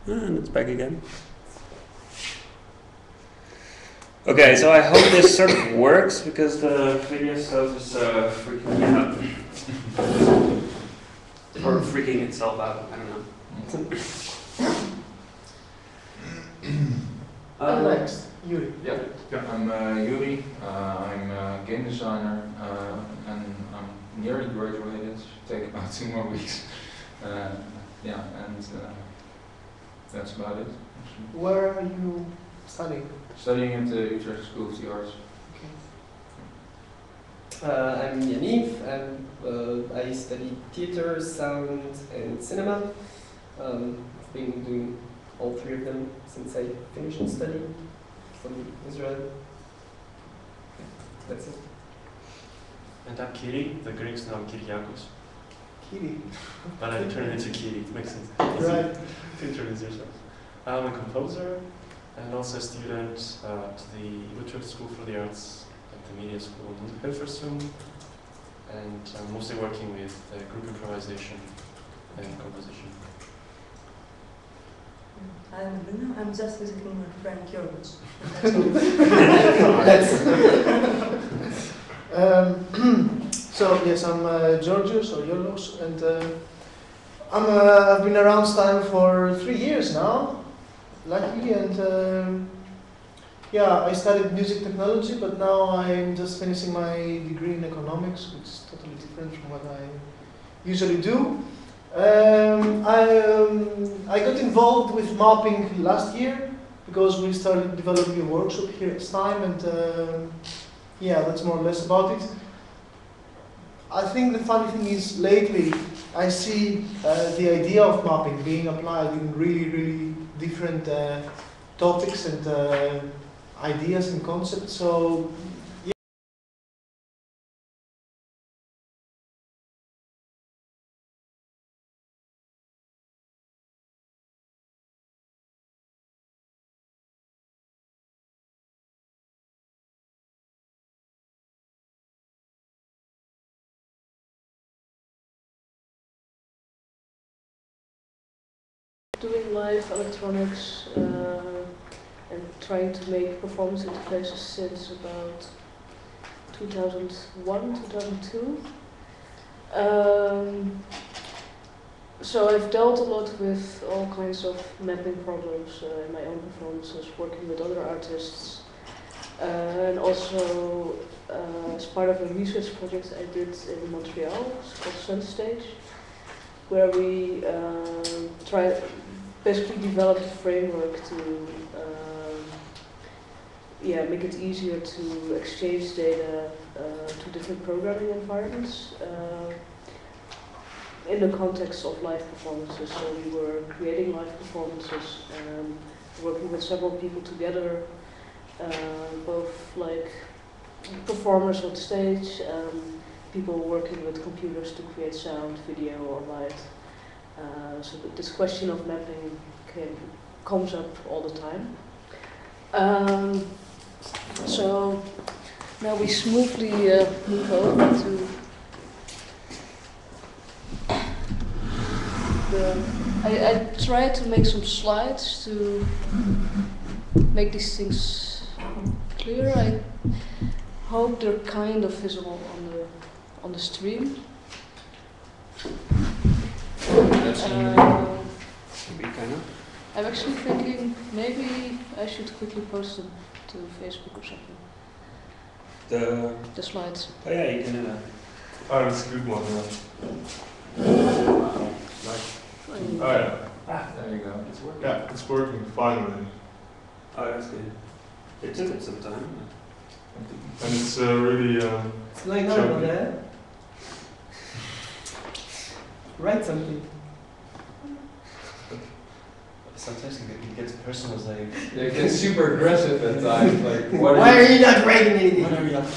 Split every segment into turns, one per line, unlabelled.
And it's back again. Okay, so I hope this sort of works because the video stuff is freaking me out. Or freaking itself out, I don't know.
Next, Yuri.
Yeah, I'm Yuri. I'm a game designer and I'm nearly graduated. Should take about 2 more weeks. Yeah, and that's about it. Actually.
Where are you studying?
Studying at the Utrecht School of the Arts.
Okay.
I'm Yaniv, and I study theater, sound, and cinema. I've been doing all 3 of them since I finished studying from Israel. That's it.
And I'm Kiri, the Greeks know Kyriakos.
Kiri.
But I turned into Kiri, it makes sense.
Right.
To introduce yourself. I'm a composer and also a student to the Utrecht School for the Arts at the Media School in Hilversum. And I'm mostly working with group improvisation and composition.
I'm Luna. I'm just visiting my friend George.
So yes, I'm Georgios or Yolos, and I've been around STEM for 3 years now, luckily, and yeah, I studied music technology, but now I'm just finishing my degree in economics, which is totally different from what I usually do. I got involved with mapping last year because we started developing a workshop here at STEM, and yeah, that's more or less about it. I think the funny thing is lately I see the idea of mapping being applied in really different topics and ideas and concepts. So
doing live electronics and trying to make performance interfaces since about 2001, 2002. So I've dealt a lot with all kinds of mapping problems in my own performances, working with other artists, and also as part of a research project I did in Montreal, it's called Sunstage, where we basically developed a framework to make it easier to exchange data to different programming environments in the context of live performances. So we were creating live performances, working with several people together, both like performers on stage, people working with computers to create sound, video, or light. So this question of mapping comes up all the time. So now we smoothly move over to I tried to make some slides to make these things clearer. I hope they're kind of visible on the stream. I'm actually thinking maybe I should quickly post them to Facebook or something. The slides.
Oh yeah, you can do that.
Oh, that's a good one.
Oh yeah.
There you go. It's working.
Yeah, it's working finally.
Oh, that's good. It took it some time.
And it's really
What's going on over there? Write something.
Sometimes it gets personal, like
It gets super aggressive at times. Like,
Why are you not writing anything?
what are we up to?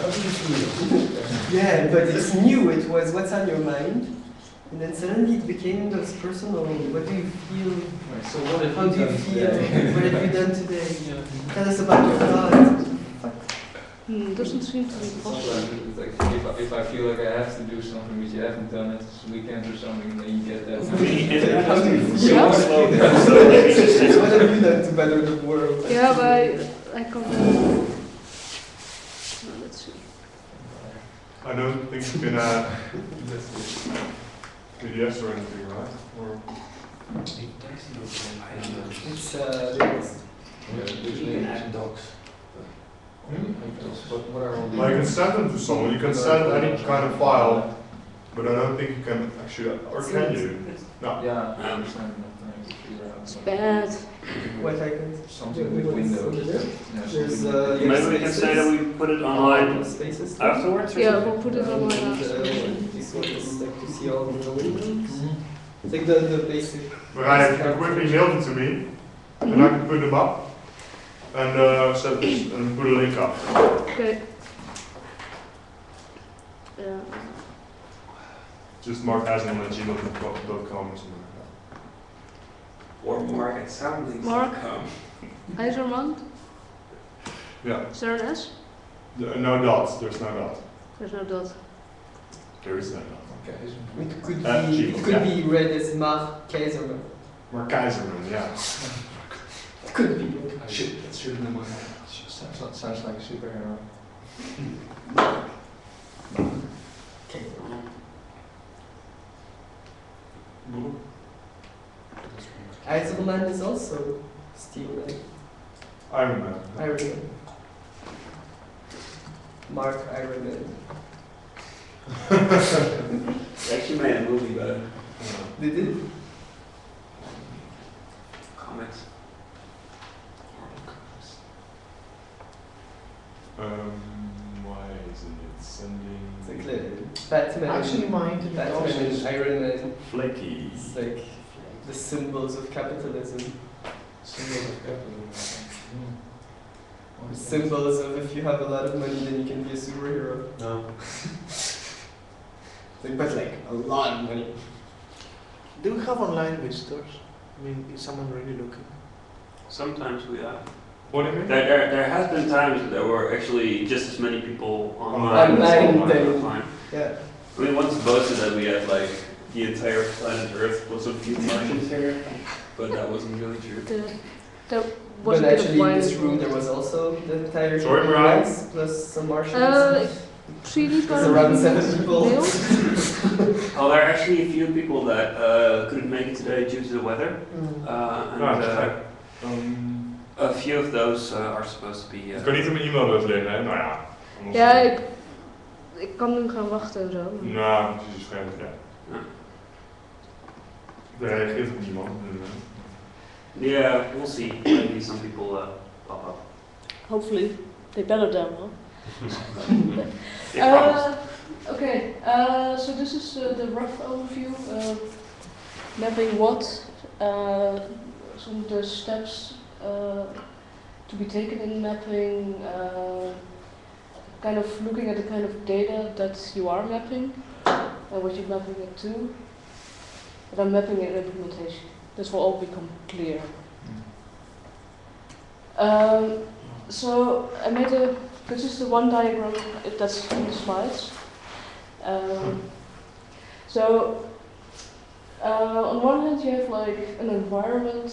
How do you feel? Yeah, but it's new. It was what's on your mind, and then suddenly it became those personal. What do you feel?
So what have
How
you
do you
done
feel?
today?
What have you done today? Tell us about your thoughts.
Doesn't seem to be possible.
Sometimes it's like if I feel like I have to do something but you haven't done it this weekend or something, then you get that.
How do you feel?
Yeah.
What have you done to better the world?
Yeah, but I can't. Let's see.
I don't think you can add PDFs or anything, right? Or
It's
You can add docs. But what are all
well, you can send them to someone. You can send any kind of file, but I don't think you can actually, or can you? No.
Yeah, I understand. I'm trying to figure out
It's
what-
bad.
what I can.
Something with Windows. Yeah,
There's
something-
Maybe we can say that we put it online
spaces.
afterwards or
Yeah,
something?
we'll put it online
And,
after.
this one is like to see all the windows.
Mhm.
It's like the basic.
But you can quickly mail them to me, and I can put them up, and set this, and put a link up.
Okay. Yeah.
Just mark@gmail.com or something like that.
Or Mark at soundlinks.com.
Mark? IJzerman?
Yeah.
Is there an S?
No dots. There's no dot.
There's no dot.
There is no dot.
Okay, so-
It could
Gmail,
it could be read as Mark Kaiserman.
Mark Keiserman, yeah.
It could be.
Shit, that should have been my name. Sounds like a superhero.
Kaiserman. Eisenman is also Steel, right?
Iron Man.
Iron Man. Mark Iron Man.
They actually made a movie about it.
They did?
Comics.
Why isn't it sending?
It's like Batman.
Actually, my internet
Batman
also
and
is
Iron Man.
Flaky.
It's like the symbols of capitalism.
Symbols of capitalism.
The symbols of if you have a lot of money, then you can be a superhero.
No.
But like a lot of money.
Do we have online visitors? I mean, is someone really looking?
Sometimes we have.
What do you mean?
There has been times that there were actually just as many people online
Online
as
than-
offline.
Yeah.
I mean, once boasted that we had like the entire planet Earth plus a few Martians here, but that wasn't really true.
There was
But
a bit of
actually, in
wine
this room, there
involved.
was also the entire
Sorry,
human
Brian?
race plus some Martians.
Ik zie niet
It's
waarom
around
ik
7 people.
deel.
Oh, there are actually a few people that couldn't make it today due to the weather, and a few of those are supposed to be.
Ik kan niet op mijn e-mailadres liggen, hè? Nou ja. anders-
Ja, ik kan nu gaan wachten en zo.
Nou, precies, vreemd, ja.
Ja.
Er reageert op niemand.
Yeah, we'll see. Maybe some people pop up.
Hopefully, they better download.
They promised.
Okay, so this is the rough overview. Mapping what, some of the steps to be taken in mapping, kind of looking at the kind of data that you are mapping and what you're mapping it to, and then mapping and implementation. This will all become clear. So I made this is the one diagram that's in the slides. On one hand you have like an environment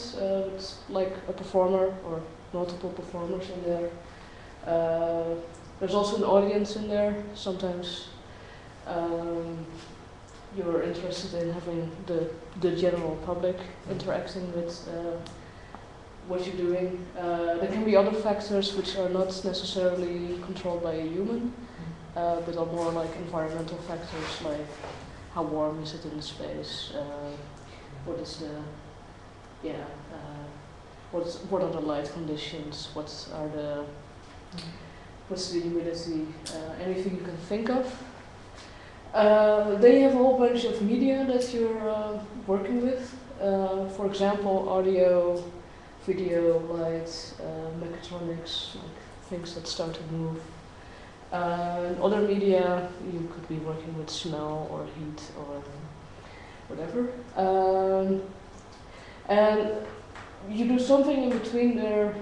with like a performer or multiple performers in there. There's also an audience in there. Sometimes you're interested in having the general public interacting with what you're doing. There can be other factors which are not necessarily controlled by a human, but are more like environmental factors, like how warm is it in the space, what is the, what are the light conditions, what's the humidity, anything you can think of. Then you have a whole bunch of media that you're working with. For example, audio, video, light, mechatronics, like things that start to move. Other media, you could be working with smell or heat or whatever. And you do something in between there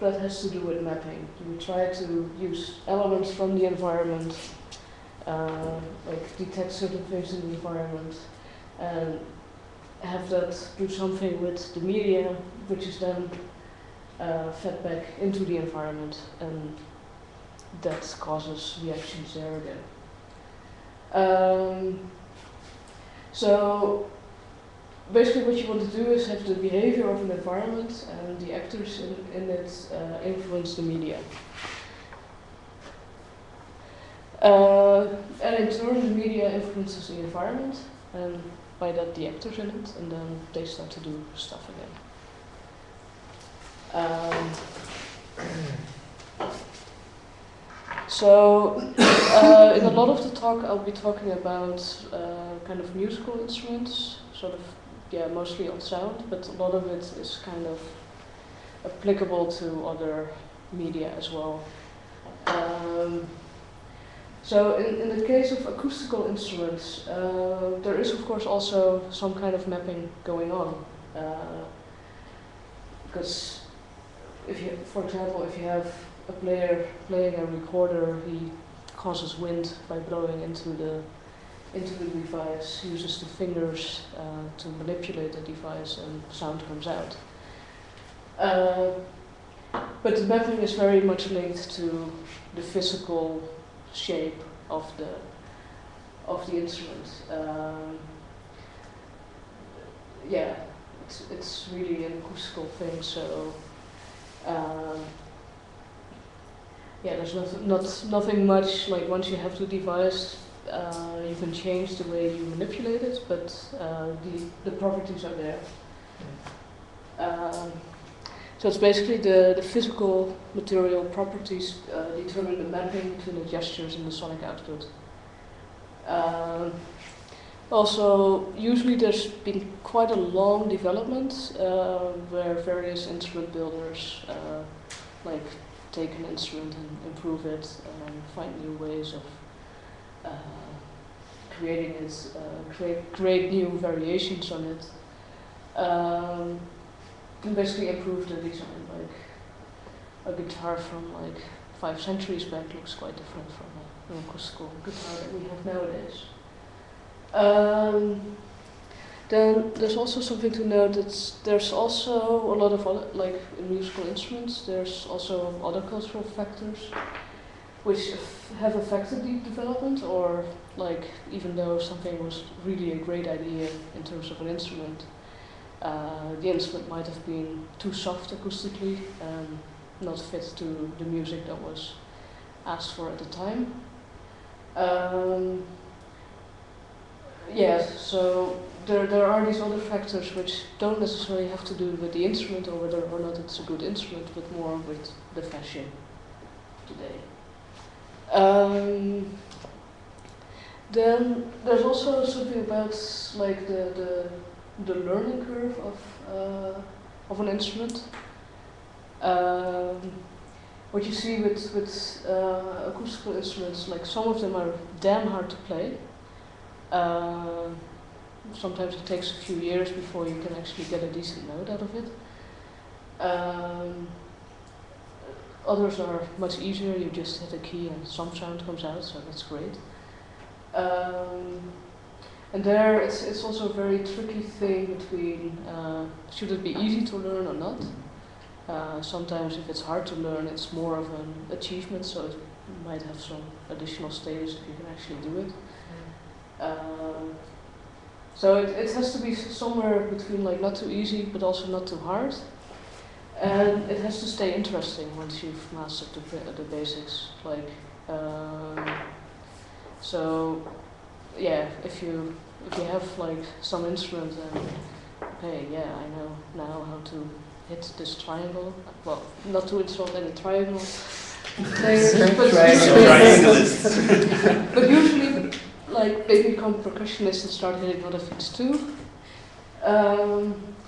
that has to do with mapping. You try to use elements from the environment, like detect certain things in the environment, and have that do something with the media, which is then fed back into the environment, and that causes reactions there again. So basically what you want to do is have the behavior of an environment and the actors in it influence the media. And in turn the media influences the environment, and by that the actors in it, and then they start to do stuff again. So in a lot of the talk I'll be talking about kind of musical instruments, sort of, yeah, mostly on sound, but a lot of it is kind of applicable to other media as well. So in the case of acoustical instruments, there is of course also some kind of mapping going on. Because if you, for example, if you have a player playing a recorder, he causes wind by blowing into the device, uses the fingers to manipulate the device, and sound comes out. But the mapping is very much linked to the physical shape of the instrument. Yeah, it's really an acoustical thing. So yeah, there's nothing much, like once you have the device, you can change the way you manipulate it, but the properties are there. So it's basically the physical material properties determine the mapping between the gestures and the sonic output. Also, usually there's been quite a long development where various instrument builders like take an instrument and improve it and find new ways of creating it, create new variations on it. And basically improve the design. Like a guitar from like 5 centuries back looks quite different from an acoustical guitar that we have nowadays. Then there's also something to note that there's also a lot of other, like in musical instruments, there's also other cultural factors which have affected the development, or like even though something was really a great idea in terms of an instrument, the instrument might have been too soft acoustically and not fit to the music that was asked for at the time. Yeah, so there are these other factors which don't necessarily have to do with the instrument or whether or not it's a good instrument, but more with the fashion today. Then there's also something about like the learning curve of an instrument. What you see with acoustical instruments, like some of them are damn hard to play. Sometimes it takes a few years before you can actually get a decent note out of it. Others are much easier, you just hit a key and some sound comes out, so that's great. And there it's also a very tricky thing between should it be easy to learn or not. Sometimes if it's hard to learn, it's more of an achievement, so it might have some additional stages if you can actually do it. So it has to be somewhere between like not too easy but also not too hard. And it has to stay interesting once you've mastered the basics. Like, so yeah, if you have like some instrument and okay, yeah, I know now how to hit this triangle. Well, not to insult any triangle players, but usually like they become percussionists and start hitting other things too.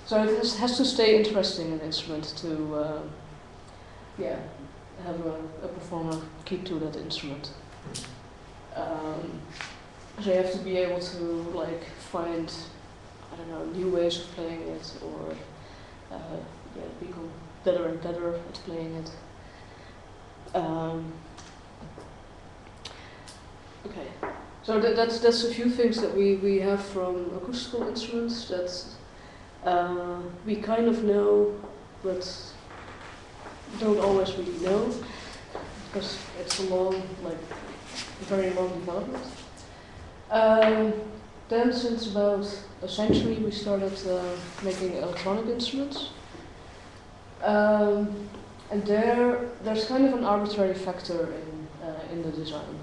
So it has to stay interesting, an instrument, to yeah, have a performer keep to that instrument. So you have to be able to like find, I don't know, new ways of playing it, or become better and better at playing it. Okay, so that's a few things that we have from acoustical instruments that we kind of know, but don't always really know, because it's a very long development. Then, since about a century, we started making electronic instruments. And there's kind of an arbitrary factor in the design,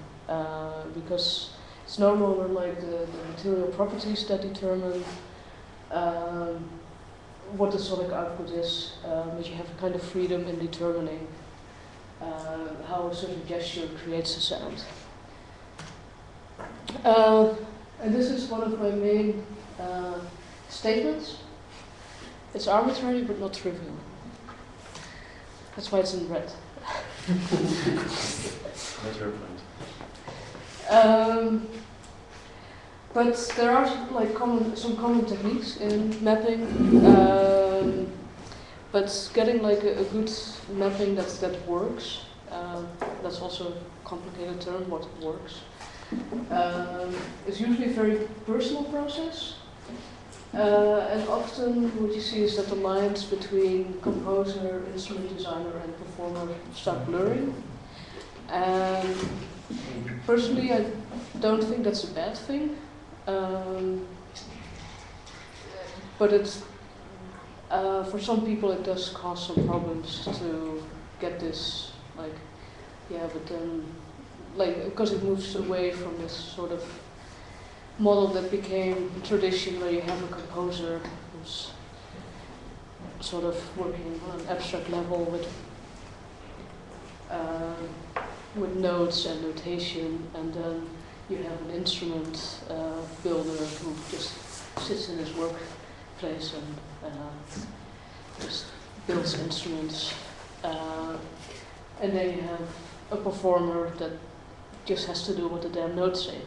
because it's no longer like the material properties that determine what the sonic output is, but you have a kind of freedom in determining how a certain gesture creates a sound. And this is one of my main statements. It's arbitrary but not trivial. That's why it's in red.
That's your point.
But there are some common techniques in mapping. But getting like a good mapping that works, that's also a complicated term, what works. It's usually a very personal process. And often what you see is that the lines between composer, instrument designer and performer start blurring. And personally I don't think that's a bad thing. But it's for some people it does cause some problems to get this but then because it moves away from this sort of model that became tradition where you have a composer who's sort of working on an abstract level with notes and notation, and then you have an instrument builder who just sits in his workplace and just builds instruments, and then you have a performer that just has to do what the damn notes say.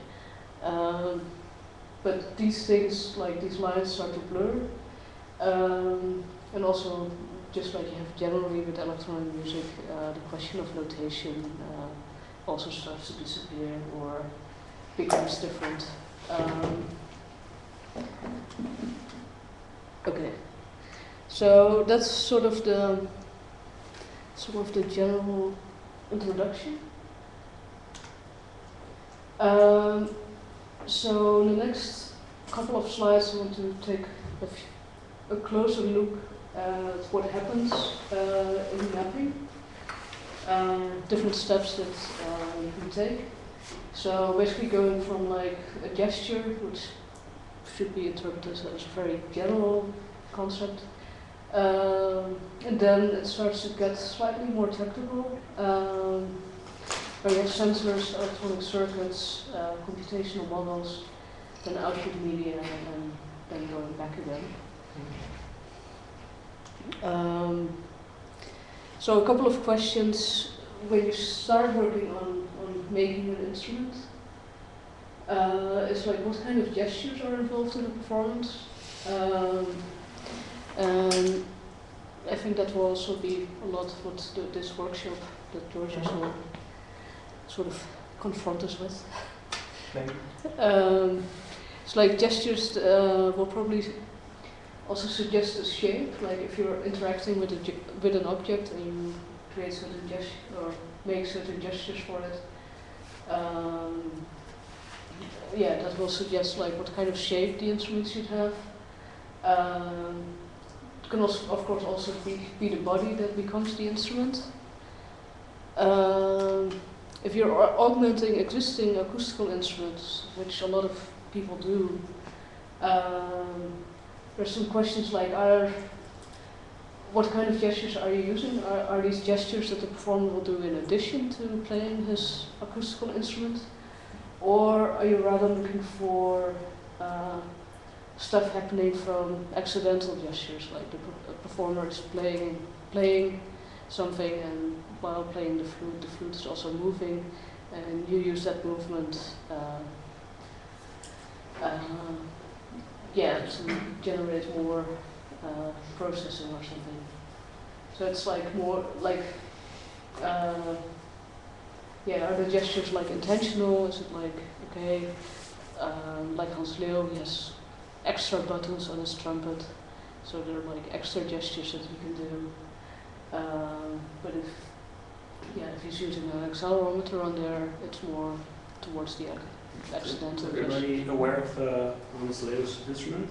But these things, these lines, start to blur, and also, just like you have generally with electronic music, the question of notation also starts to disappear or becomes different. Okay, so that's sort of the general introduction. So in the next couple of slides I want to take a closer look at what happens in mapping, different steps that you can take. So basically going from a gesture, which should be interpreted as a very general concept, and then it starts to get slightly more technical. Where you have sensors, electronic circuits, computational models, then output media, and then going back again. So a couple of questions when you start working on making an instrument. It's what kind of gestures are involved in the performance? And I think that will also be a lot what this workshop that George will sort of confront us with. It's gestures will probably also suggest a shape, if you're interacting with an object and you create certain gestures or make certain gestures for it. That will suggest what kind of shape the instrument should have. It can also, of course, also be the body that becomes the instrument. If you're augmenting existing acoustical instruments, which a lot of people do, there's some questions what kind of gestures are you using? Are these gestures that the performer will do in addition to playing his acoustical instrument? Or are you rather looking for stuff happening from accidental gestures, like the performer is playing something, and while playing the flute is also moving, and you use that movement to generate more processing or something. So it's like more like, yeah, are the gestures like intentional? Is it like, okay, like Hans Leo, he has extra buttons on his trumpet, so there are like extra gestures that he can do. But if he's using an accelerometer on there, it's more towards the accidental
Is everybody aware of Hans Leo's instrument?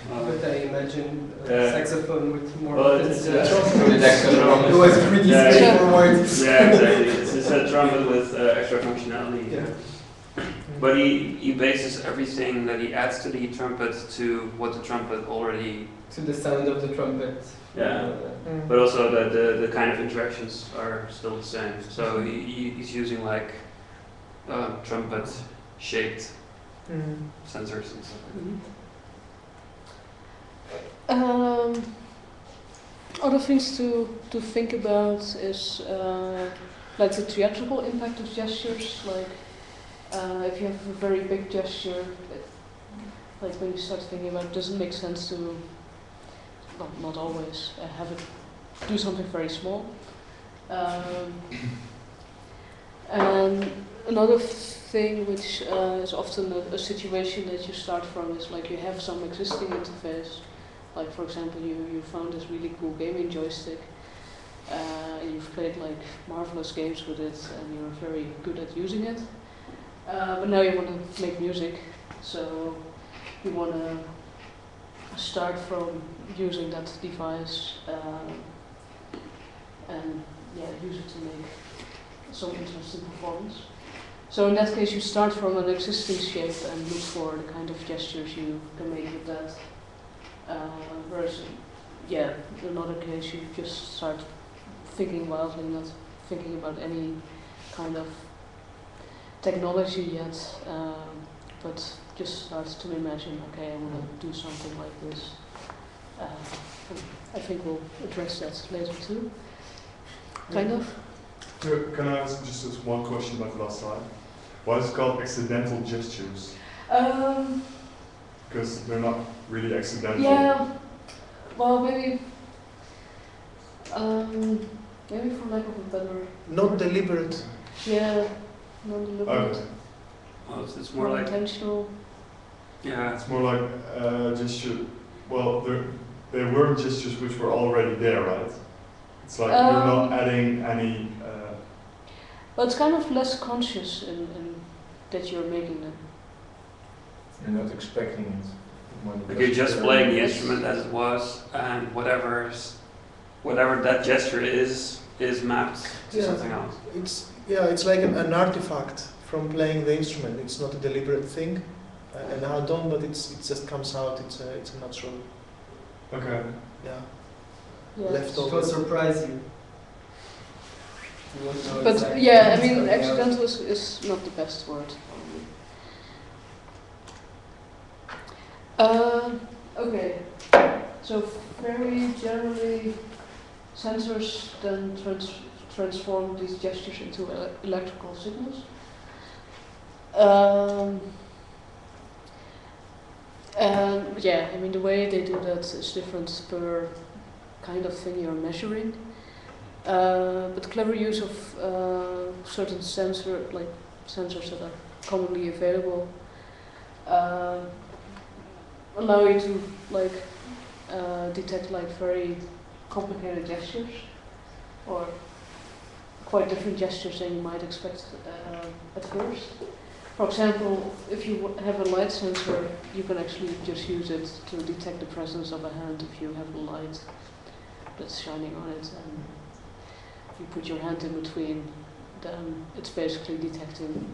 But I imagine a
Uh,
saxophone with more
well,
buttons.
it's
With accelerometer.
It was pretty
Yeah.
straightforward.
Yeah, exactly. It's a trumpet with extra functionality.
Yeah.
But he bases everything that he adds to the trumpet to what the trumpet already.
To the sound of the trumpet.
Yeah. But also the kind of interactions are still the same. So he's using like trumpet shaped sensors and stuff like that.
Other things to think about is like the theatrical impact of gestures. Like if you have a very big gesture, like when you start thinking about it, doesn't make sense to, well, not always, have it do something very small. And another thing which is often a situation that you start from is like you have some existing interface. Like for example, you found this really cool gaming joystick, you've played like marvelous games with it, and you're very good at using it. But now you want to make music, so you want to start from using that device and use it to make some interesting performance. So in that case, you start from an existing shape and look for the kind of gestures you can make with that. Whereas, in another case, you just start thinking wildly, not thinking about any kind of technology yet, but just start to imagine, okay, I want to do something like this. I think we'll address that later too. Kind of.
Can I ask just one question about last slide? Why is it called accidental gestures? Because they're not really accidental.
Yeah, well, maybe for lack of a better.
Not deliberate.
Yeah, non-deliberate.
Okay.
Well, it's more like
intentional.
yeah.
It's more like gesture. Well, they were gestures which were already there, right? It's like you're not adding any.
Well, it's kind of less conscious in that you're making them.
You're not expecting it.
Like you're just playing the instrument as it was, and whatever that gesture is mapped to
Yeah.
something else.
It's like an artifact from playing the instrument. It's not a deliberate thing, and how done, but it just comes out. It's a natural.
Okay.
Yeah.
Yeah.
Left
It
over.
will surprise you. You won't know
But
exactly
yeah, I
what's
mean,
coming out.
accidental is not the best word. Okay, so very generally, sensors then transform these gestures into electrical signals. And yeah, I mean, the way they do that is different per kind of thing you're measuring. But clever use of certain sensors that are commonly available allow you to detect very complicated gestures or quite different gestures than you might expect at first. For example, if you have a light sensor, you can actually just use it to detect the presence of a hand if you have a light that's shining on it, and if you put your hand in between, then it's basically detecting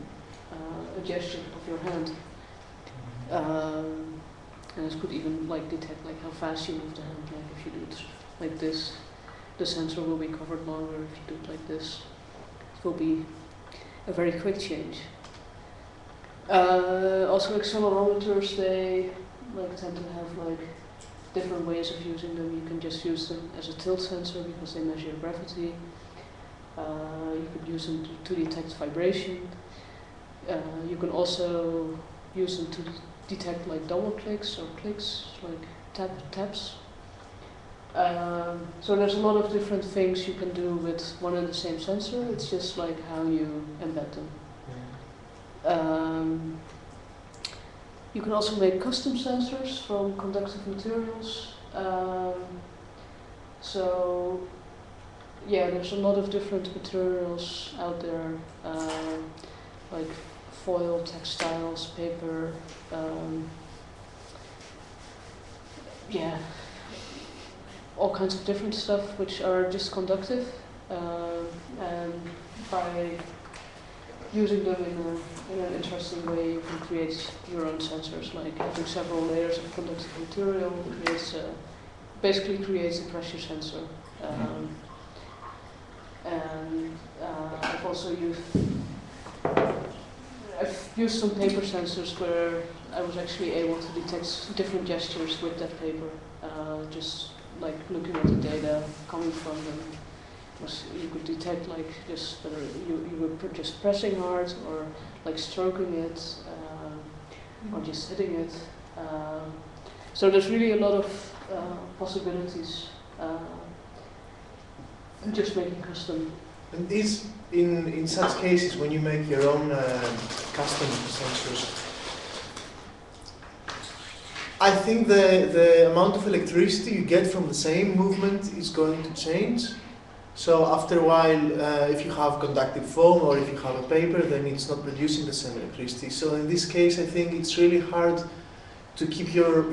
a gesture of your hand. And it could even detect how fast you move the hand. Like if you do it like this, the sensor will be covered longer. If you do it like this, it will be a very quick change. Also, accelerometers, they tend to have different ways of using them. You can just use them as a tilt sensor because they measure gravity. You could use them to detect vibration. You can also use them detect like double clicks or clicks, like taps. So there's a lot of different things you can do with one and the same sensor. It's just like how you embed them. You can also make custom sensors from conductive materials. So yeah, there's a lot of different materials out there, like foil, textiles, paper. Yeah, all kinds of different stuff which are just conductive, and by using them in an interesting way, you can create your own sensors. Like having several layers of conductive material basically creates a pressure sensor. And I've also used some paper sensors where I was actually able to detect different gestures with that paper, just like looking at the data coming from them. You could detect like just whether you were just pressing hard or like stroking it or just hitting it. So there's really a lot of possibilities. Just making custom.
And in such cases, when you make your own custom sensors, I think the amount of electricity you get from the same movement is going to change. So after a while, if you have conductive foam or if you have a paper, then it's not producing the same electricity. So in this case, I think it's really hard to keep your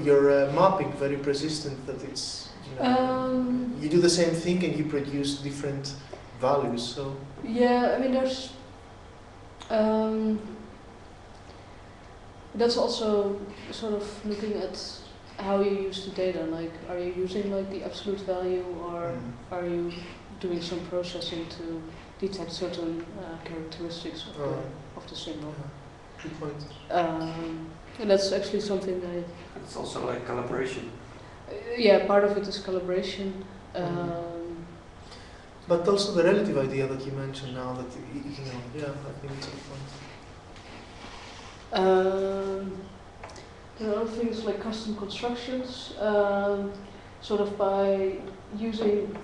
mapping very persistent. That it's you do the same thing and you produce different values. So
yeah, I mean there's that's also sort of looking at how you use the data. Like, are you using like the absolute value, or are you doing some processing to detect certain characteristics of the signal?
Yeah. Good point.
And that's actually something
It's also like calibration.
yeah, part of it is calibration.
But also the relative idea that you mentioned now, that yeah, I think it's a good point.
There are other things like custom constructions, sort of by using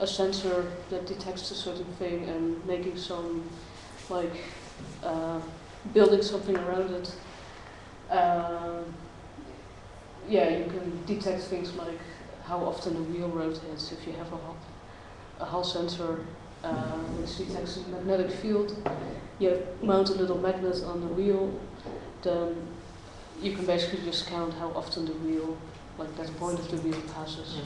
a sensor that detects a certain thing and making some, like, building something around it. Yeah, you can detect things like how often a wheel rotates. If you have a Hall sensor which detects a magnetic field, you mount a little magnet on the wheel, then you can basically just count how often the wheel, like that point of the wheel passes.